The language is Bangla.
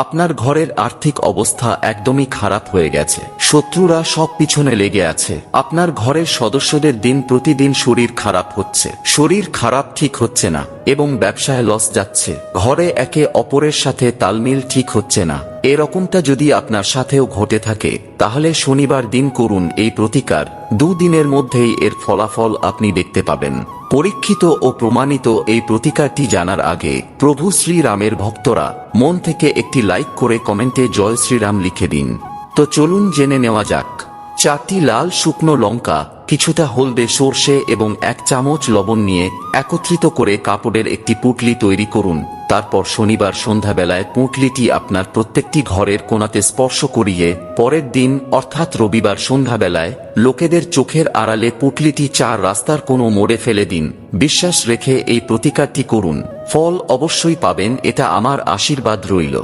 আপনার ঘরের আর্থিক অবস্থা একদমই খারাপ হয়ে গেছে, শত্রুরা সব পিছনে লেগে আছে। আপনার ঘরের সদস্যদের দিন প্রতিদিন শরীর খারাপ হচ্ছে, শরীর খারাপ ঠিক হচ্ছে না এবং ব্যবসায় লস যাচ্ছে। ঘরে একে অপরের সাথে তালমিল ঠিক হচ্ছে না। এরকমটা যদি আপনার সাথেও ঘটে থাকে তাহলে শনিবার দিন করুন এই প্রতিকার। 2 দিনের মধ্যেই এর ফলাফল আপনি দেখতে পাবেন। পরীক্ষিত ও প্রমাণিত এই প্রতিকারটি জানার আগে প্রভু শ্রীরামের ভক্তরা মন থেকে একটি লাইক করে কমেন্টে জয় শ্রীরাম লিখে দিন। তো চলুন জেনে নেওয়া যাক। 4টি লাল শুকনো লঙ্কা, কিছুটা হলদে, সর্ষে এবং 1 চামচ লবণ নিয়ে একত্রিত করে কাপড়ের একটি পুঁটলি তৈরি করুন। তারপর শনিবার সন্ধ্যাবেলায় পুঁটলিটি আপনার প্রত্যেকটি ঘরের কোণাতে স্পর্শ করিয়ে পরের দিন অর্থাৎ রবিবার সন্ধ্যাবেলায় লোকেদের চোখের আড়ালে পুঁটলিটি 4 রাস্তার কোনো মোড়ে ফেলে দিন। বিশ্বাস রেখে এই প্রতিকারটি করুন, ফল অবশ্যই পাবেন, এটা আমার আশীর্বাদ রইল।